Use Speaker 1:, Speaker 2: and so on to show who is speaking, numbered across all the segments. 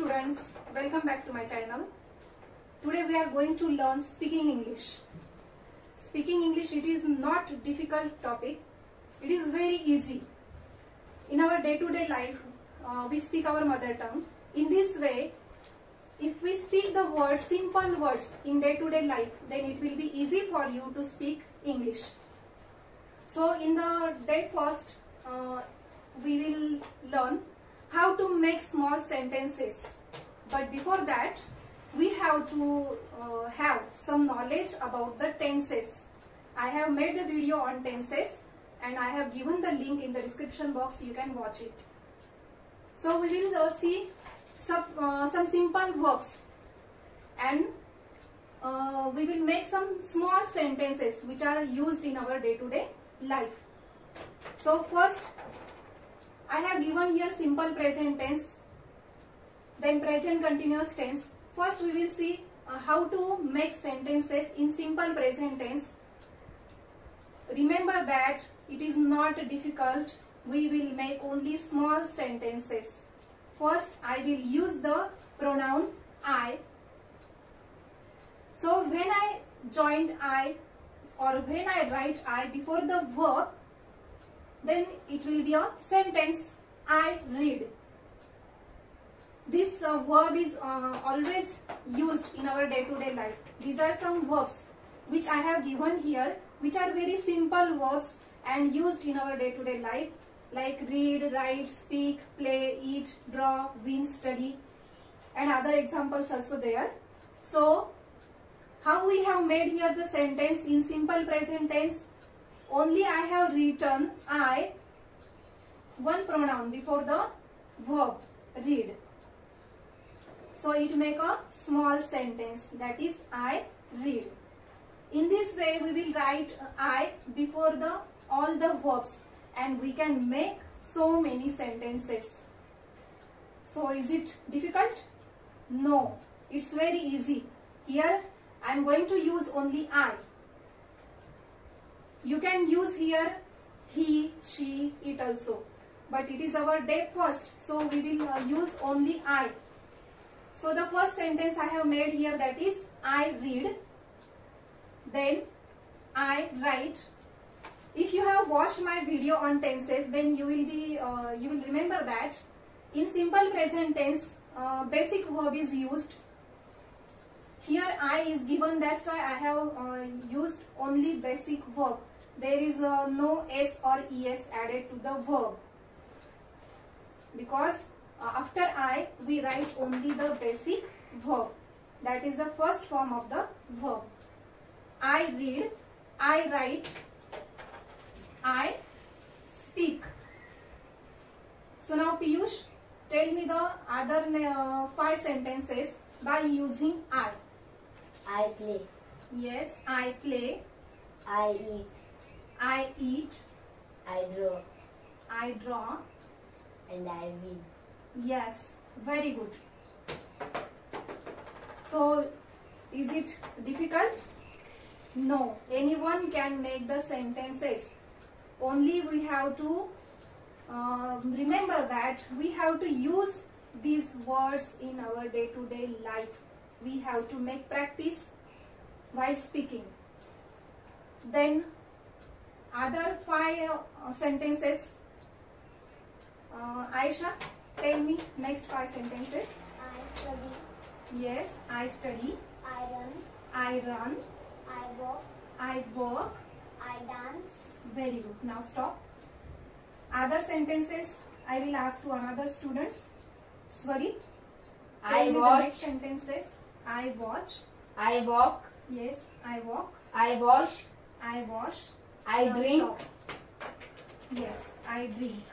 Speaker 1: students, welcome back to my channel. Today we are going to learn speaking English. Speaking English, it is not a difficult topic. It is very easy. In our day-to-day life, we speak our mother tongue. In this way, if we speak the words, simple words in day-to-day life, then it will be easy for you to speak English. So in the day first, we will learn how to make small sentences. But before that, we have to have some knowledge about the tenses. I have made the video on tenses and I have given the link in the description box. You can watch it. So we will see some simple verbs and we will make some small sentences which are used in our day-to-day life. So first, I have given here simple present tense, then present continuous tense. First we will see how to make sentences in simple present tense. Remember that it is not difficult. We will make only small sentences. First I will use the pronoun I. So when I joined I or when I write I before the verb, then it will be a sentence. I read. This verb is always used in our day-to-day life. These are some verbs which I have given here, which are very simple verbs and used in our day-to-day life, like read, write, speak, play, eat, draw, win, study, and other examples also there. So how we have made here the sentence in simple present tense? Only I have written I, one pronoun before the verb, read. So it make a small sentence, that is I read. In this way we will write I before all the verbs and we can make so many sentences. So is it difficult? No, it's very easy. Here I am going to use only I. You can use here he, she, it also. But it is our day first, so we will use only I. So the first sentence I have made here, that is I read. Then I write. If you have watched my video on tenses, then you will remember that in simple present tense, basic verb is used. Here I is given, that's why I have used only basic verb. There is no s or es added to the verb, because after I we write only the basic verb. That is the first form of the verb. I read, I write, I speak. So now Piyush, tell me the other 5 sentences by using I.
Speaker 2: I play.
Speaker 1: Yes, I play.
Speaker 2: I eat.
Speaker 1: I eat.
Speaker 2: I draw.
Speaker 1: I draw.
Speaker 2: And I win.
Speaker 1: Yes, very good. So, is it difficult? No, anyone can make the sentences. Only we have to remember that we have to use these words in our day-to-day life. We have to make practice while speaking. Then, other 5 sentences. Aisha, tell me next 5 sentences.
Speaker 2: I study.
Speaker 1: Yes, I study.
Speaker 2: I run.
Speaker 1: I run.
Speaker 2: I walk.
Speaker 1: I work.
Speaker 2: I dance.
Speaker 1: Very good. Now stop. Other sentences I will ask to another students. Swarit,
Speaker 3: I
Speaker 1: tell me the
Speaker 3: watch.
Speaker 1: next sentences. I watch.
Speaker 3: I walk.
Speaker 1: Yes, I walk.
Speaker 3: I wash.
Speaker 1: I wash.
Speaker 3: I
Speaker 1: Now
Speaker 3: drink.
Speaker 1: stop. Yes, I drink.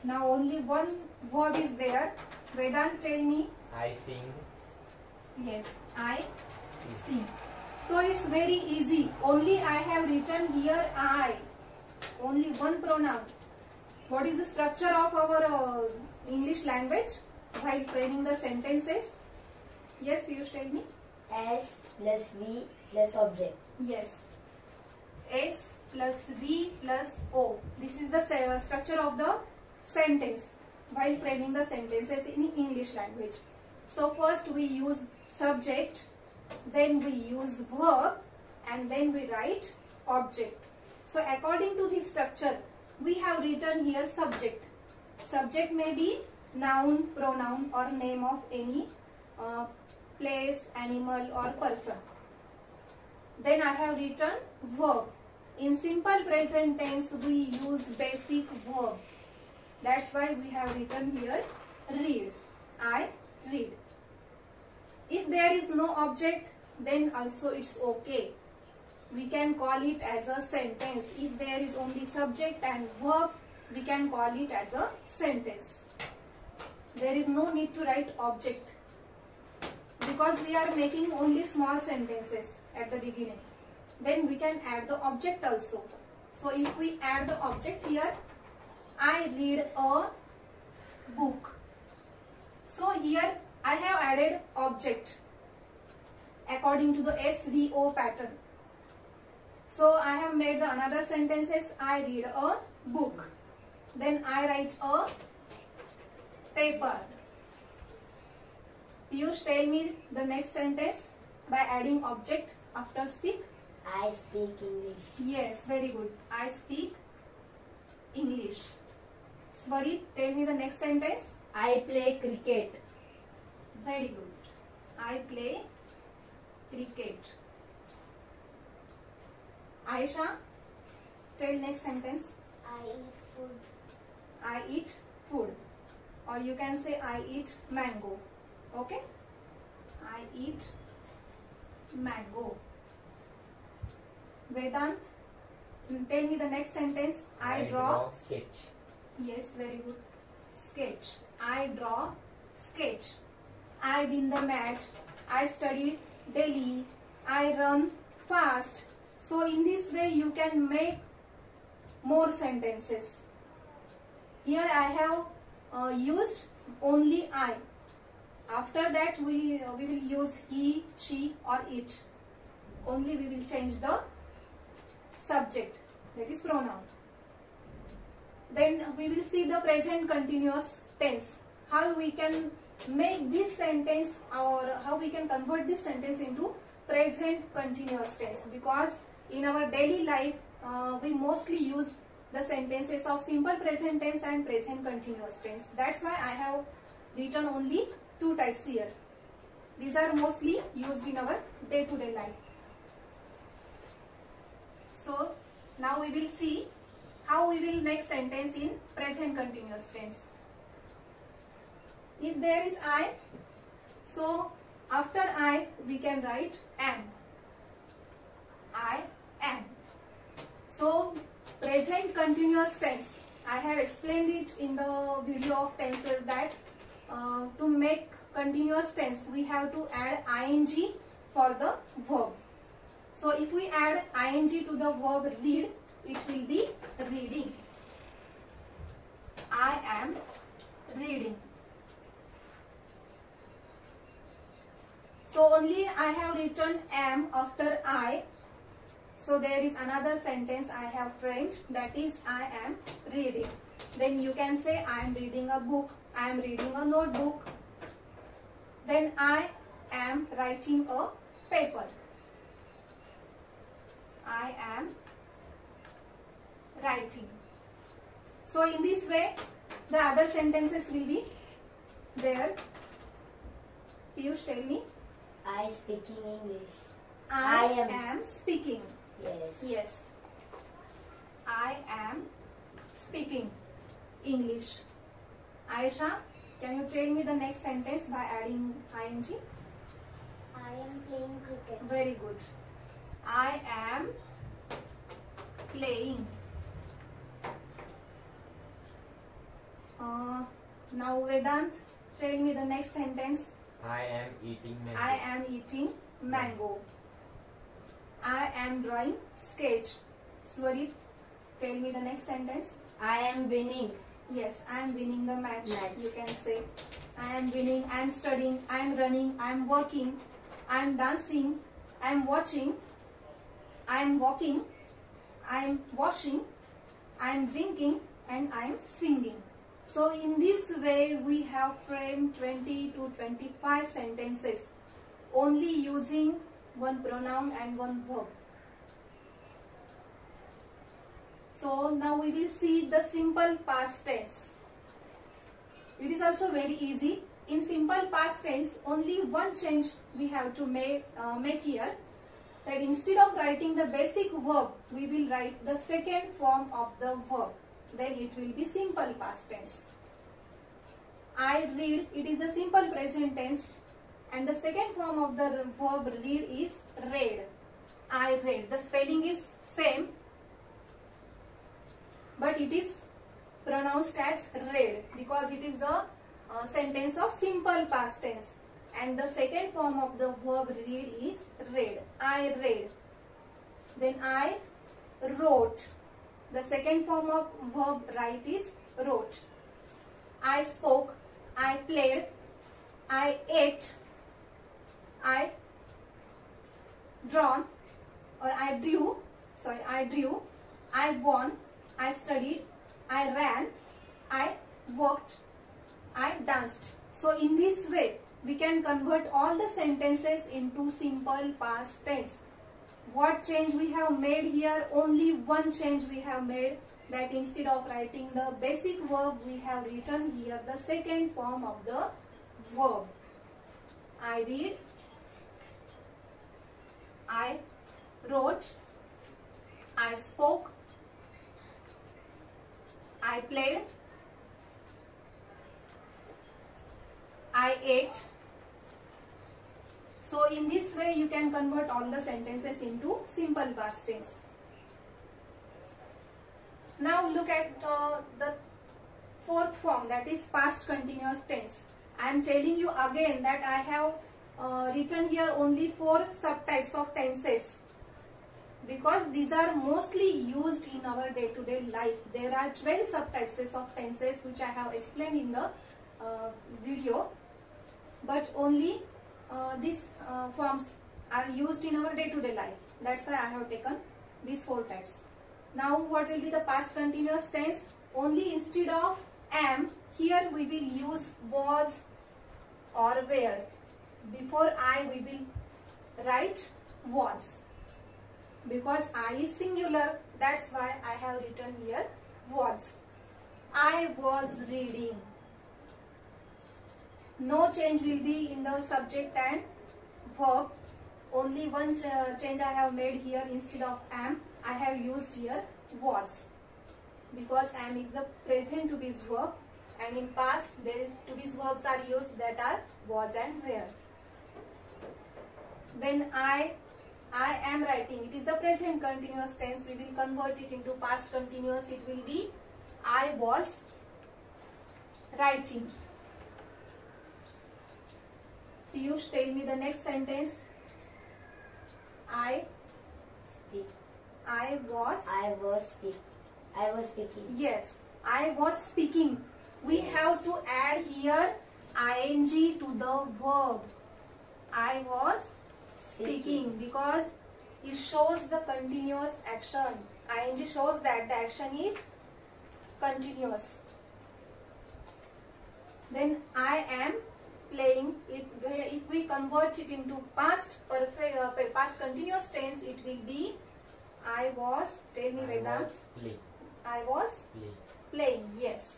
Speaker 1: Now only one verb is there. Vedant, tell me.
Speaker 4: I sing.
Speaker 1: Yes, I sing. So it's very easy. Only I have written here I. Only one pronoun. What is the structure of our English language while framing the sentences? Yes, Piyush, tell me.
Speaker 2: S plus V plus object.
Speaker 1: Yes. S plus V plus O. This is the structure of the sentence while framing the sentences in English language. So first we use subject, then we use verb, and then we write object. So according to this structure, we have written here subject. Subject may be noun, pronoun or name of any place, animal or person. Then I have written verb. In simple present tense we use basic verb. That's why we have written here read. I read. If there is no object, then also it's okay. We can call it as a sentence. If there is only subject and verb, we can call it as a sentence. There is no need to write object because we are making only small sentences at the beginning. Then we can add the object also. So if we add the object here, I read a book. So here I have added object according to the SVO pattern. So I have made the another sentences. I read a book. Then I write a paper. Piyush, tell me the next sentence by adding object after speak.
Speaker 2: I speak English.
Speaker 1: Yes, very good. I speak English. Swarit, tell me the next sentence.
Speaker 3: I play cricket.
Speaker 1: Very good. I play cricket. Aisha, tell next sentence.
Speaker 2: I eat food.
Speaker 1: I eat food. Or you can say I eat mango. Okay? I eat mango. Vedant, tell me the next sentence. I draw
Speaker 4: sketch.
Speaker 1: Yes, very good. Sketch. I draw sketch. I win the match. I studied daily. I run fast. So in this way you can make more sentences. Here I have used only I. After that we will use he, she or it. Only we will change the subject, that is pronoun. Then we will see the present continuous tense. How we can make this sentence or how we can convert this sentence into present continuous tense, because in our daily life we mostly use the sentences of simple present tense and present continuous tense. That's why I have written only two types here. These are mostly used in our day-to-day life. So now we will see how we will make sentence in present continuous tense. If there is I, so after I we can write am. I am. So present continuous tense, I have explained it in the video of tenses that to make continuous tense we have to add ing for the verb. So if we add ing to the verb read, it will be reading. I am reading. So only I have written am after I. So there is another sentence I have framed, that is I am reading. Then you can say I am reading a book, I am reading a notebook. Then I am writing a paper. I am writing. So in this way the other sentences will be there. Piyush, tell me.
Speaker 2: I speaking English.
Speaker 1: I
Speaker 2: I
Speaker 1: am speaking.
Speaker 2: Yes.
Speaker 1: Yes. I am speaking English. Aisha, can you tell me the next sentence by adding ing?
Speaker 2: I am playing cricket.
Speaker 1: Very good. I am playing. Now Vedant, tell me the next sentence.
Speaker 4: I am eating mango.
Speaker 1: I am eating mango. I am drawing sketch. Swarit, tell me the next sentence.
Speaker 3: I am winning.
Speaker 1: Yes, I am winning the match.
Speaker 3: Match.
Speaker 1: You can say I am winning, I am studying, I am running, I am working, I am dancing, I am watching, I am walking, I am washing, I am drinking and I am singing. So in this way we have framed 20 to 25 sentences only using one pronoun and one verb. So now we will see the simple past tense. It is also very easy. In simple past tense, only one change we have to make here. That instead of writing the basic verb, we will write the second form of the verb. Then it will be simple past tense. I read, it is a simple present tense, and the second form of the verb read is read. I read. The spelling is same, but it is pronounced as read because it is the sentence of simple past tense, and the second form of the verb read is read. I read. Then I wrote. The second form of verb write is wrote. I spoke. I played. I ate. I drawn or I drew. Sorry, I drew. I won. I studied. I ran. I walked. I danced. So in this way, we can convert all the sentences into simple past tense. What change we have made here? Only one change we have made, that instead of writing the basic verb, we have written here the second form of the verb. I read. I wrote. I spoke. I played. I ate. So in this way you can convert all the sentences into simple past tense. Now look at the fourth form, that is past continuous tense. I am telling you again that I have written here only 4 subtypes of tenses, because these are mostly used in our day-to-day life. There are 12 subtypes of tenses which I have explained in the video, but only these forms are used in our day-to-day life. That's why I have taken these 4 types. Now what will be the past continuous tense? Only instead of am, here we will use was or were. Before I we will write was. Because I is singular, that's why I have written here was. I was reading. No change will be in the subject and verb. Only one change I have made here. Instead of am, I have used here was. Because am is the present to be verb, and in past there to be verbs are used that are was and were. Then I am writing. It is the present continuous tense. We will convert it into past continuous. It will be I was writing. Piyush, tell me the next sentence. I
Speaker 2: Speak.
Speaker 1: was.
Speaker 2: I was speaking.
Speaker 1: Yes, I was speaking. We
Speaker 2: Yes.
Speaker 1: have to add here ing to the verb. I was speaking because it shows the continuous action. Ing shows that the action is continuous. Then I am playing. If we convert it into past perfect, past continuous tense, it will be I was. Tell me, Vedant.
Speaker 4: Play.
Speaker 1: I was
Speaker 4: Play.
Speaker 1: playing. Yes,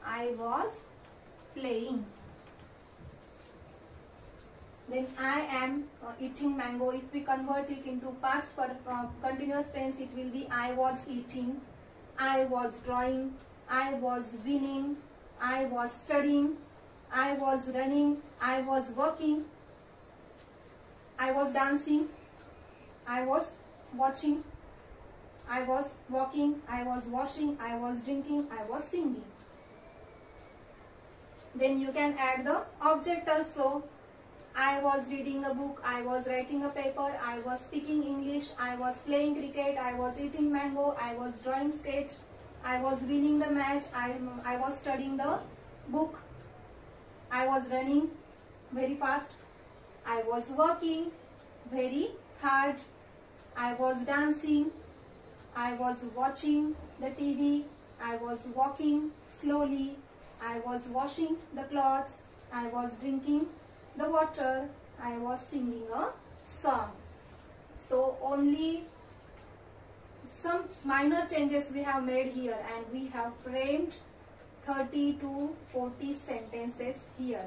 Speaker 1: I was playing. Then I am eating mango. If we convert it into past continuous tense, it will be I was eating, I was drawing, I was winning, I was studying, I was running, I was working, I was dancing, I was watching, I was walking, I was washing, I was drinking, I was singing. Then you can add the object also. I was reading a book, I was writing a paper, I was speaking English, I was playing cricket, I was eating mango, I was drawing sketch, I was winning the match, I was studying the book, I was running very fast, I was working very hard, I was dancing, I was watching the TV, I was walking slowly, I was washing the clothes, I was drinking the water, I was singing a song. So only some minor changes we have made here, and we have framed 30 to 40 sentences here.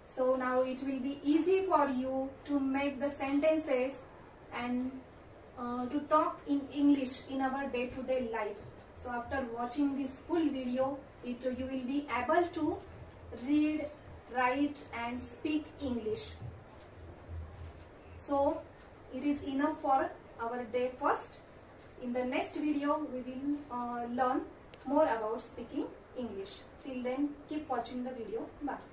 Speaker 1: So now it will be easy for you to make the sentences and to talk in English in our day-to-day life. So after watching this full video, you will be able to read, write and speak English. So it is enough for our day first. In the next video, we will learn more about speaking English. Till then, keep watching the video. Bye.